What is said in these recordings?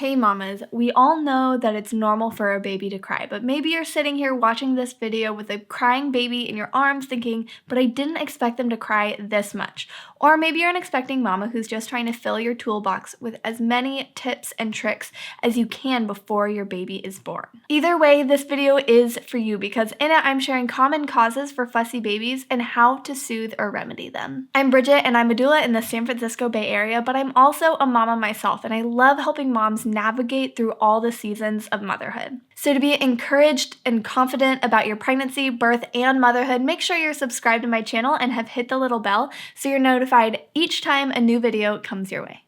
Hey mamas, we all know that it's normal for a baby to cry, but maybe you're sitting here watching this video with a crying baby in your arms thinking, but I didn't expect them to cry this much. Or maybe you're an expecting mama who's just trying to fill your toolbox with as many tips and tricks as you can before your baby is born. Either way, this video is for you because in it I'm sharing common causes for fussy babies and how to soothe or remedy them. I'm Bridget and I'm a doula in the San Francisco Bay Area, but I'm also a mama myself and I love helping moms navigate through all the seasons of motherhood. So to be encouraged and confident about your pregnancy, birth, and motherhood, make sure you're subscribed to my channel and have hit the little bell so you're notified each time a new video comes your way.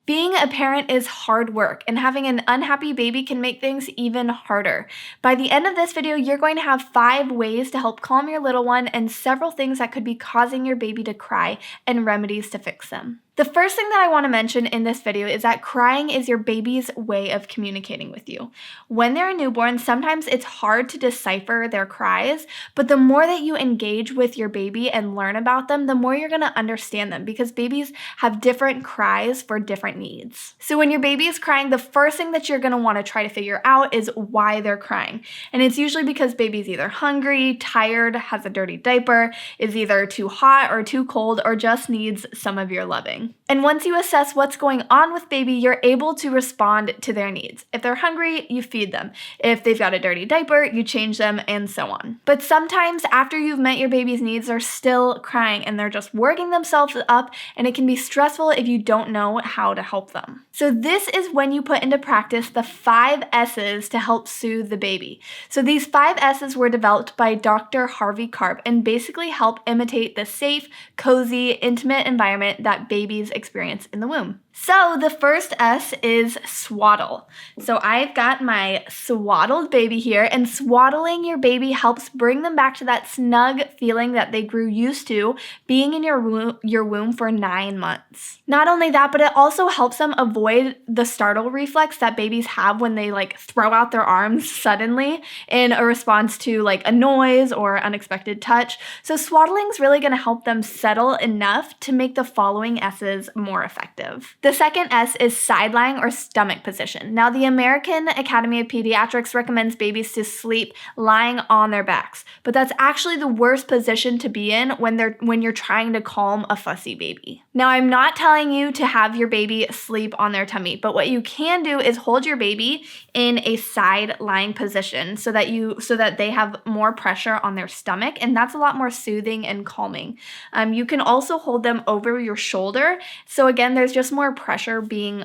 Being a parent is hard work, and having an unhappy baby can make things even harder. By the end of this video, you're going to have 5 ways to help calm your little one and several things that could be causing your baby to cry and remedies to fix them. The first thing that I want to mention in this video is that crying is your baby's way of communicating with you. When they're a newborn, sometimes it's hard to decipher their cries, but the more that you engage with your baby and learn about them, the more you're going to understand them because babies have different cries for different needs. So when your baby is crying, the first thing that you're going to want to try to figure out is why they're crying. And it's usually because baby's either hungry, tired, has a dirty diaper, is either too hot or too cold, or just needs some of your loving. And once you assess what's going on with baby, you're able to respond to their needs. If they're hungry, you feed them. If they've got a dirty diaper, you change them, and so on. But sometimes after you've met your baby's needs, they're still crying and they're just working themselves up, and it can be stressful if you don't know how to help them. So this is when you put into practice the 5 S's to help soothe the baby. So these 5 S's were developed by Dr. Harvey Karp and basically help imitate the safe, cozy, intimate environment that babies experience in the womb. So the first S is swaddle. So I've got my swaddled baby here, and swaddling your baby helps bring them back to that snug feeling that they grew used to being in your womb for 9 months. Not only that, but it also helps them avoid the startle reflex that babies have when they throw out their arms suddenly in a response to a noise or unexpected touch. So swaddling is really going to help them settle enough to make the following S's more effective. The second S is side lying or stomach position. Now, the American Academy of Pediatrics recommends babies to sleep lying on their backs, but that's actually the worst position to be in when you're trying to calm a fussy baby. Now, I'm not telling you to have your baby sleep on their tummy, but what you can do is hold your baby in a side lying position so that they have more pressure on their stomach, and that's a lot more soothing and calming. You can also hold them over your shoulder, so again, there's just more pressure being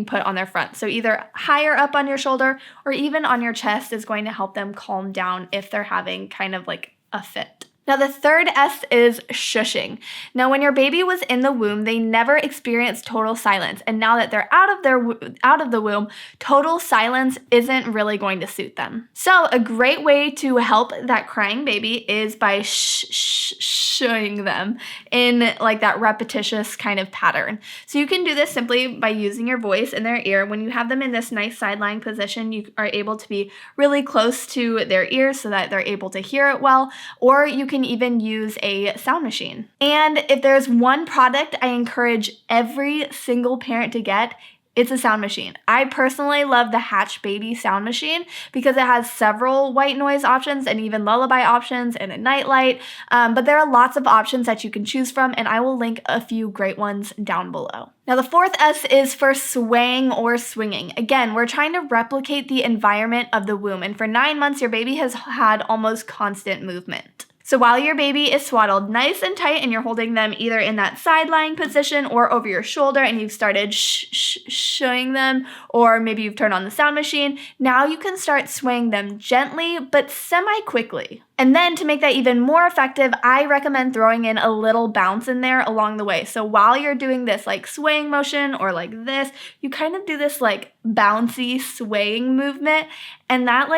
put on their front. So either higher up on your shoulder or even on your chest is going to help them calm down if they're having kind of a fit. Now, the third S is shushing. Now, when your baby was in the womb, they never experienced total silence. And now that they're out of the womb, total silence isn't really going to suit them. So a great way to help that crying baby is by shushing them in that repetitious kind of pattern. So you can do this simply by using your voice in their ear. When you have them in this nice side lying position, you are able to be really close to their ears so that they're able to hear it well, or you can even use a sound machine. And if there's one product I encourage every single parent to get, it's a sound machine. I personally love the Hatch Baby sound machine because it has several white noise options and even lullaby options and a nightlight. But there are lots of options that you can choose from, and I will link a few great ones down below. Now, the fourth S is for swaying or swinging. Again, we're trying to replicate the environment of the womb, and for 9 months, your baby has had almost constant movement. So while your baby is swaddled nice and tight and you're holding them either in that side lying position or over your shoulder and you've started showing them, or maybe you've turned on the sound machine, now you can start swaying them gently but semi-quickly. And then to make that even more effective, I recommend throwing in a little bounce in there along the way. So while you're doing this swaying motion or this, you kind of do this bouncy swaying movement, and that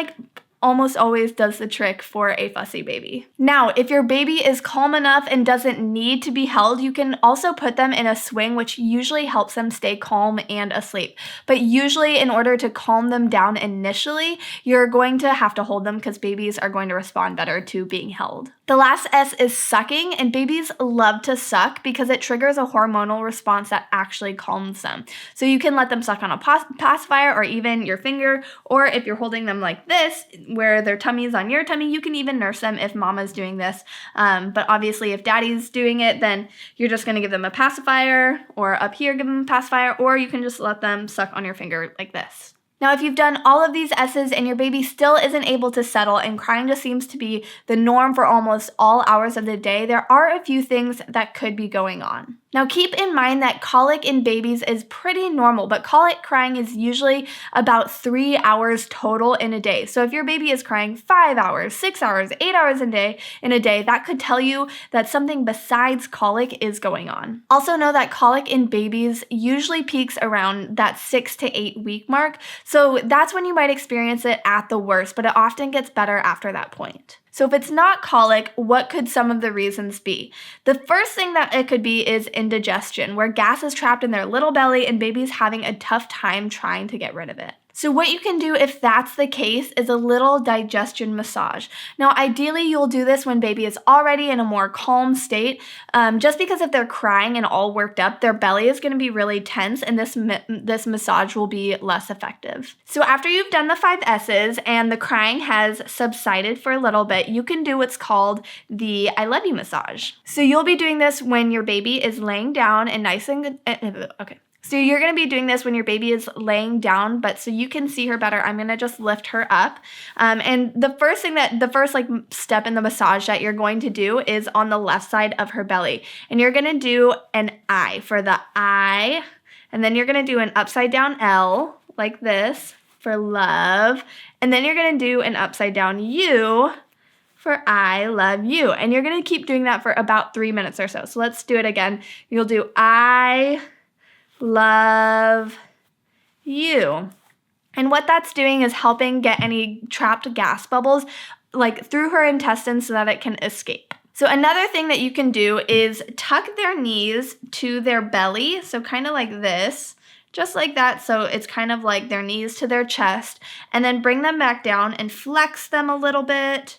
almost always does the trick for a fussy baby. Now, if your baby is calm enough and doesn't need to be held, you can also put them in a swing, which usually helps them stay calm and asleep. But usually, in order to calm them down initially, you're going to have to hold them because babies are going to respond better to being held. The last S is sucking, and babies love to suck because it triggers a hormonal response that actually calms them. So you can let them suck on a pacifier or even your finger, or if you're holding them like this, where their tummy is on your tummy, you can even nurse them if mama's doing this. But obviously if daddy's doing it, then you're just gonna give them a pacifier, or up here give them a pacifier, or you can just let them suck on your finger like this. Now, if you've done all of these S's and your baby still isn't able to settle and crying just seems to be the norm for almost all hours of the day, there are a few things that could be going on. Now, keep in mind that colic in babies is pretty normal, but colic crying is usually about 3 hours total in a day. So if your baby is crying 5 hours, 6 hours, 8 hours in a day, that could tell you that something besides colic is going on. Also know that colic in babies usually peaks around that 6 to 8 week mark. So that's when you might experience it at the worst, but it often gets better after that point. So if it's not colic, what could some of the reasons be? The first thing that it could be is indigestion, where gas is trapped in their little belly and baby's having a tough time trying to get rid of it. So what you can do if that's the case is a little digestion massage. Now, ideally, you'll do this when baby is already in a more calm state, just because if they're crying and all worked up, their belly is going to be really tense and this massage will be less effective. So after you've done the 5 S's and the crying has subsided for a little bit, you can do what's called the I love you massage. So you'll be doing this when your baby is laying down and nice and good. Okay. So you're going to be doing this when your baby is laying down, but so you can see her better, I'm going to just lift her up. And the first step in the massage that you're going to do is on the left side of her belly. And you're going to do an I for the I, and then you're going to do an upside down L like this for love. And then you're going to do an upside down U for I love you. And you're going to keep doing that for about 3 minutes or so. So let's do it again. You'll do I love you. And what that's doing is helping get any trapped gas bubbles like through her intestines so that it can escape. So another thing that you can do is tuck their knees to their belly. So kind of like this, just like that. So it's kind of like their knees to their chest, and then bring them back down and flex them a little bit,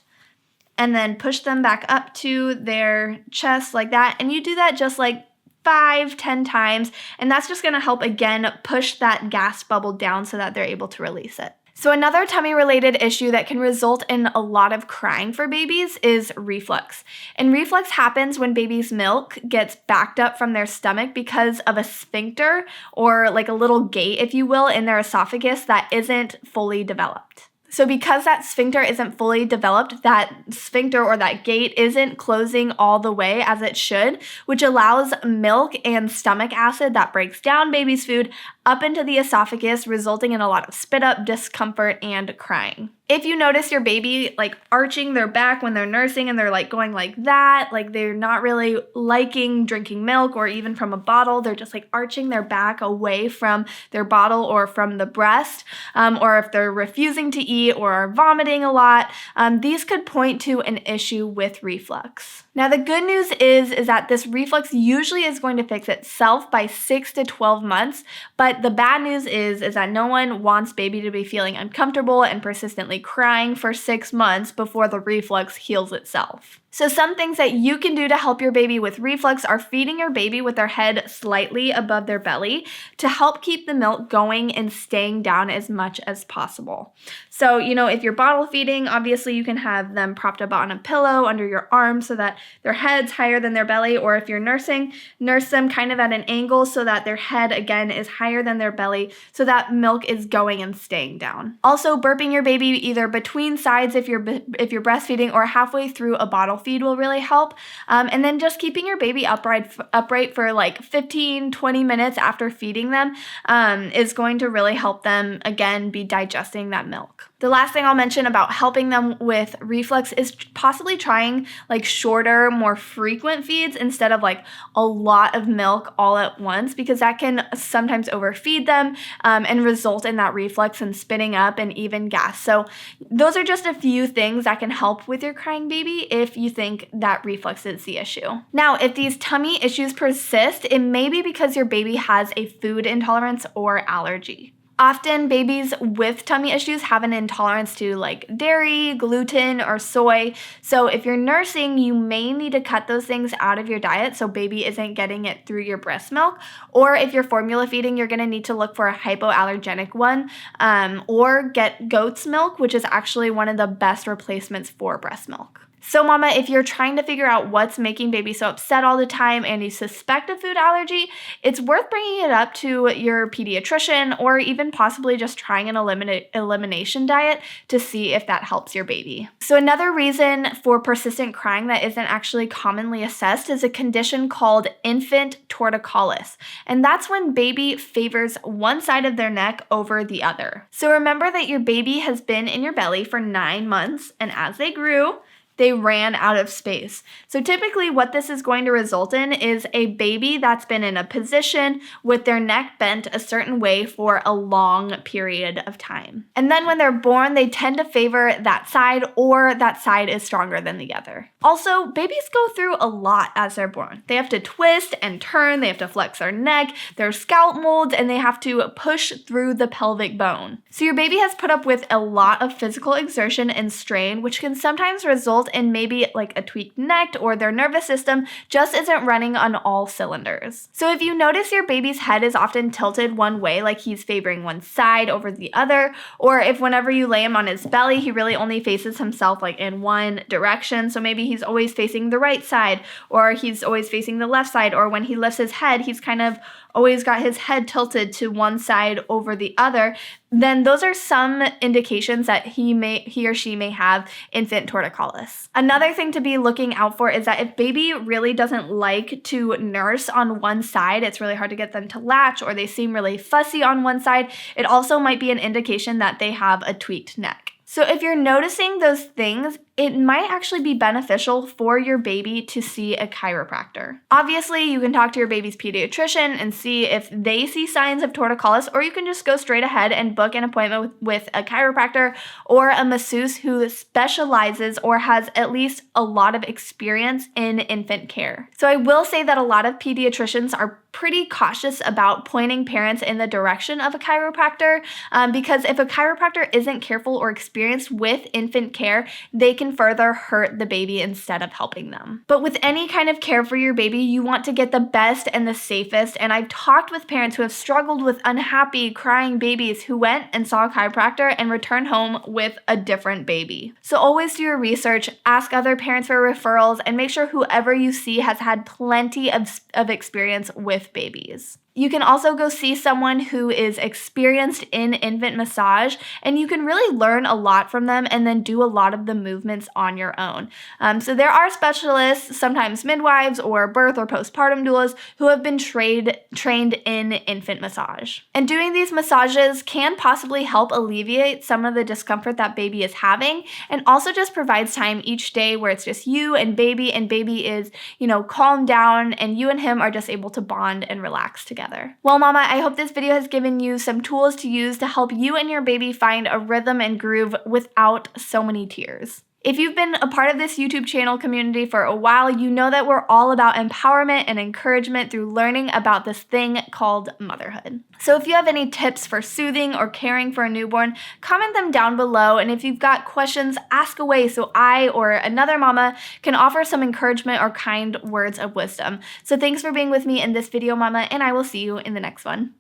and then push them back up to their chest like that. And you do that just like 5-10 times, and that's just going to help again push that gas bubble down so that they're able to release it. So another tummy related issue that can result in a lot of crying for babies is reflux. And reflux happens when baby's milk gets backed up from their stomach because of a sphincter, or like a little gate, if you will, in their esophagus that isn't fully developed. So because that sphincter isn't fully developed, that sphincter or that gate isn't closing all the way as it should, which allows milk and stomach acid that breaks down baby's food up into the esophagus, resulting in a lot of spit up, discomfort, and crying. If you notice your baby like arching their back when they're nursing and they're like going like that, like they're not really liking drinking milk or even from a bottle, they're just like arching their back away from their bottle or from the breast, or if they're refusing to eat or are vomiting a lot, these could point to an issue with reflux. Now the good news is that this reflux usually is going to fix itself by 6 to 12 months, but the bad news is that no one wants baby to be feeling uncomfortable and persistently crying for 6 months before the reflux heals itself. So some things that you can do to help your baby with reflux are feeding your baby with their head slightly above their belly to help keep the milk going and staying down as much as possible. So, if you're bottle feeding, obviously you can have them propped up on a pillow under your arm so that their head's higher than their belly, or if you're nursing, nurse them kind of at an angle so that their head, again, is higher than their belly so that milk is going and staying down. Also, burping your baby either between sides if you're breastfeeding or halfway through a bottle feed will really help. And then just keeping your baby upright for like 15-20 minutes after feeding them is going to really help them, again, be digesting that milk. The last thing I'll mention about helping them with reflux is possibly trying like shorter, more frequent feeds instead of like a lot of milk all at once, because that can sometimes overfeed them and result in that reflux and spitting up and even gas. So those are just a few things that can help with your crying baby if you think that reflux is the issue. Now, if these tummy issues persist, it may be because your baby has a food intolerance or allergy. Often babies with tummy issues have an intolerance to like dairy, gluten, or soy. So if you're nursing, you may need to cut those things out of your diet so baby isn't getting it through your breast milk. Or if you're formula feeding, you're gonna need to look for a hypoallergenic one, or get goat's milk, which is actually one of the best replacements for breast milk. So mama, if you're trying to figure out what's making baby so upset all the time and you suspect a food allergy, it's worth bringing it up to your pediatrician or even possibly just trying an elimination diet to see if that helps your baby. So another reason for persistent crying that isn't actually commonly assessed is a condition called infant torticollis. And that's when baby favors one side of their neck over the other. So remember that your baby has been in your belly for 9 months, and as they grew, they ran out of space. So typically what this is going to result in is a baby that's been in a position with their neck bent a certain way for a long period of time. And then when they're born, they tend to favor that side, or that side is stronger than the other. Also, babies go through a lot as they're born. They have to twist and turn, they have to flex their neck, their scalp molds, and they have to push through the pelvic bone. So your baby has put up with a lot of physical exertion and strain, which can sometimes result in maybe like a tweaked neck, or their nervous system just isn't running on all cylinders. So if you notice your baby's head is often tilted one way, like he's favoring one side over the other, or if whenever you lay him on his belly, he really only faces himself like in one direction, so maybe he's always facing the right side, or he's always facing the left side, or when he lifts his head, he's kind of always got his head tilted to one side over the other, then those are some indications that he or she may have infant torticollis. Another thing to be looking out for is that if baby really doesn't like to nurse on one side, it's really hard to get them to latch, or they seem really fussy on one side, it also might be an indication that they have a tweaked neck. So if you're noticing those things, it might actually be beneficial for your baby to see a chiropractor. Obviously, you can talk to your baby's pediatrician and see if they see signs of torticollis, or you can just go straight ahead and book an appointment with a chiropractor or a masseuse who specializes or has at least a lot of experience in infant care. So I will say that a lot of pediatricians are pretty cautious about pointing parents in the direction of a chiropractor, because if a chiropractor isn't careful or experienced with infant care, they can further hurt the baby instead of helping them. But with any kind of care for your baby, you want to get the best and the safest, and I've talked with parents who have struggled with unhappy, crying babies who went and saw a chiropractor and returned home with a different baby. So always do your research, ask other parents for referrals, and make sure whoever you see has had plenty of experience with babies. You can also go see someone who is experienced in infant massage, and you can really learn a lot from them and then do a lot of the movements on your own. So there are specialists, sometimes midwives or birth or postpartum doulas, who have been trained in infant massage. And doing these massages can possibly help alleviate some of the discomfort that baby is having, and also just provides time each day where it's just you and baby is, calmed down, and you and him are just able to bond and relax together. Well, mama, I hope this video has given you some tools to use to help you and your baby find a rhythm and groove without so many tears. If you've been a part of this YouTube channel community for a while, you know that we're all about empowerment and encouragement through learning about this thing called motherhood. So if you have any tips for soothing or caring for a newborn, comment them down below, and if you've got questions, ask away so I or another mama can offer some encouragement or kind words of wisdom. So thanks for being with me in this video, mama, and I will see you in the next one.